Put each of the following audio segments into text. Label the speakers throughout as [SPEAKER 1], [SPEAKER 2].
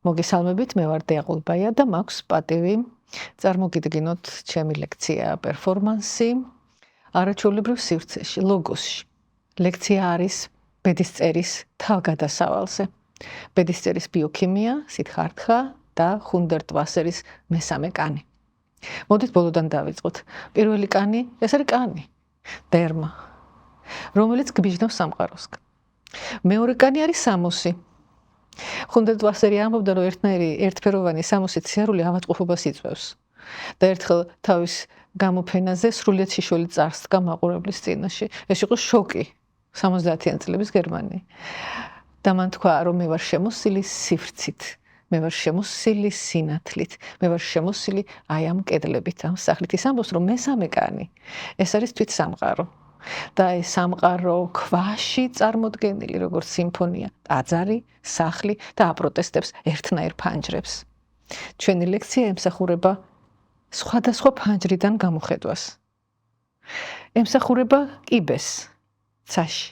[SPEAKER 1] მოგესალმებით, მე ვარ დეა ყულბაია და მაქვს პატივი წარმოგიდგინოთ ჩემი ლექცია პერფორმანსი არაჩვეულებრივ სივრცეში, ლოგოსში. ლექცია არის ბედისწერის თავგადასავალზე. ბედისწერის ბიოქიმია, სითხართხა და ხუნდერტ ვასერის მესამე კანი. მოდით ბოლოდან დავიწყოთ. პირველი კანი, ეს არის კანი, დერმა, რომელიც გბიჟნავს სამყაროსგან. მეორე კანი არის სამოსი. ხუნდერტ ვასერი ამბობდა, რომ ერთფეროვანი სამოსით სიარული ავადმყოფობას იწვევს და ერთხელ თავის გამოფენაზე სრულიად შიშველი წარსდგა მაყურებლის წინაშე. ეს იყო შოკი 70-იან წლების გერმანია. და მან თქვა, რომ მე ვარ შემოსილი სივრცით, მე ვარ შემოსილი სინათლით, მე ვარ შემოსილი აი ამ კედლებით, ამ სახლით. ის ამბობს, რომ მესამე კანი ეს არის თვით სამყარო. და ეს სამყარო ქვაში წარმოდგენილი, როგორც სიმფონია, ტაძარი, სახლი და აპროტესტებს ერთნაირ ფანჯრებს. ჩვენი ლექცია ემსახურება სხვადასხვა ფანჯრიდან გამოხედვას. ემსახურება კიბეს, ცაში.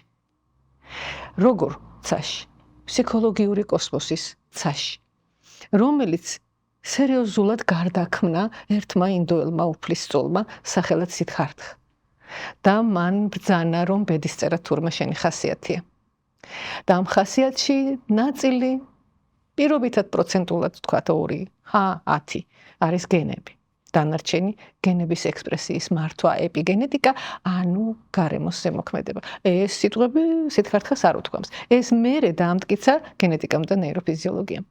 [SPEAKER 1] როგორ ცაში? ფსიქოლოგიური კოსმოსის ცაში, რომელიც სერიოზულად გარდაქმნა ერთმა ინდოელმა უფლისწულმა სახელად სითხართხა. და მან ბრძანა, რომ ბედისწერა თურმე შენი ხასიათია. და ამ ხასიათში ნაწილი პირობითად პროცენტულად თქვათ 2-10 არის გენები. დანარჩენი გენების ექსპრესიის მართვა, ეპიგენეტიკა, ანუ გარემოს ზემოქმედება. ეს სიტყვები სითხართხას არ უთქვამს. ეს მერე დაამტკიცა გენეტიკამ და ნეიროფიზიოლოგიამ.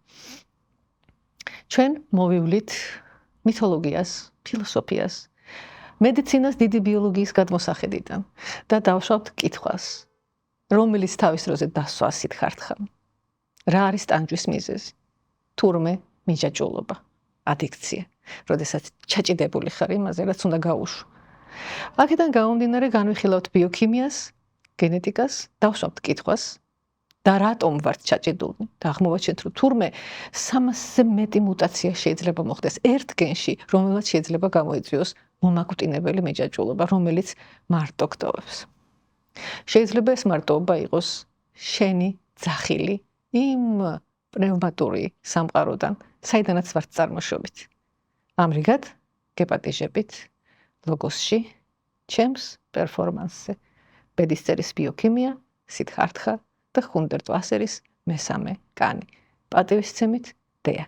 [SPEAKER 1] ჩვენ მოვივლით მითოლოგიას, ფილოსოფიას, მედიცინას დიდი ბიოლოგიის გადმოსახედიდან და დავშვავთ კითხვას, რომელიც თავის დროზე დასვა სითხართხამ. რა არის ტანჯვის მიზეზი? თურმე მიჯაჭვულობა, ადიქცია, როდესაც ჩაჭიდებული ხარ იმაზე, რაც უნდა გაუშვო. აქედან გამომდინარე განვიხილავთ ბიოქიმიას, გენეტიკას, დავშვავთ კითხვას და რატომ ვართ ჩაჭიდული და აღმოვაჩენთ, რომ თურმე 300-ზე მეტი მუტაცია შეიძლება მოხდეს ერთ გენში, რომელსაც შეიძლება გამოიწვიოს მომაკვდინებელი მიჯაჭვულობა, რომელიც მარტო გტოვებს. შეიძლება ეს მარტოობა იყოს შენი ძახილი იმ პნევმატური სამყაროდან, საიდანაც ვართ წარმოშობით. ამრიგად, გეპატიჟებით ლოგოსში, ჩემს პერფორმანსზე, ბედისწერის ბიოქიმია, სითხართხა და ხუნდერტ ვასერის მესამე კანი. პატივისცემით, დეა.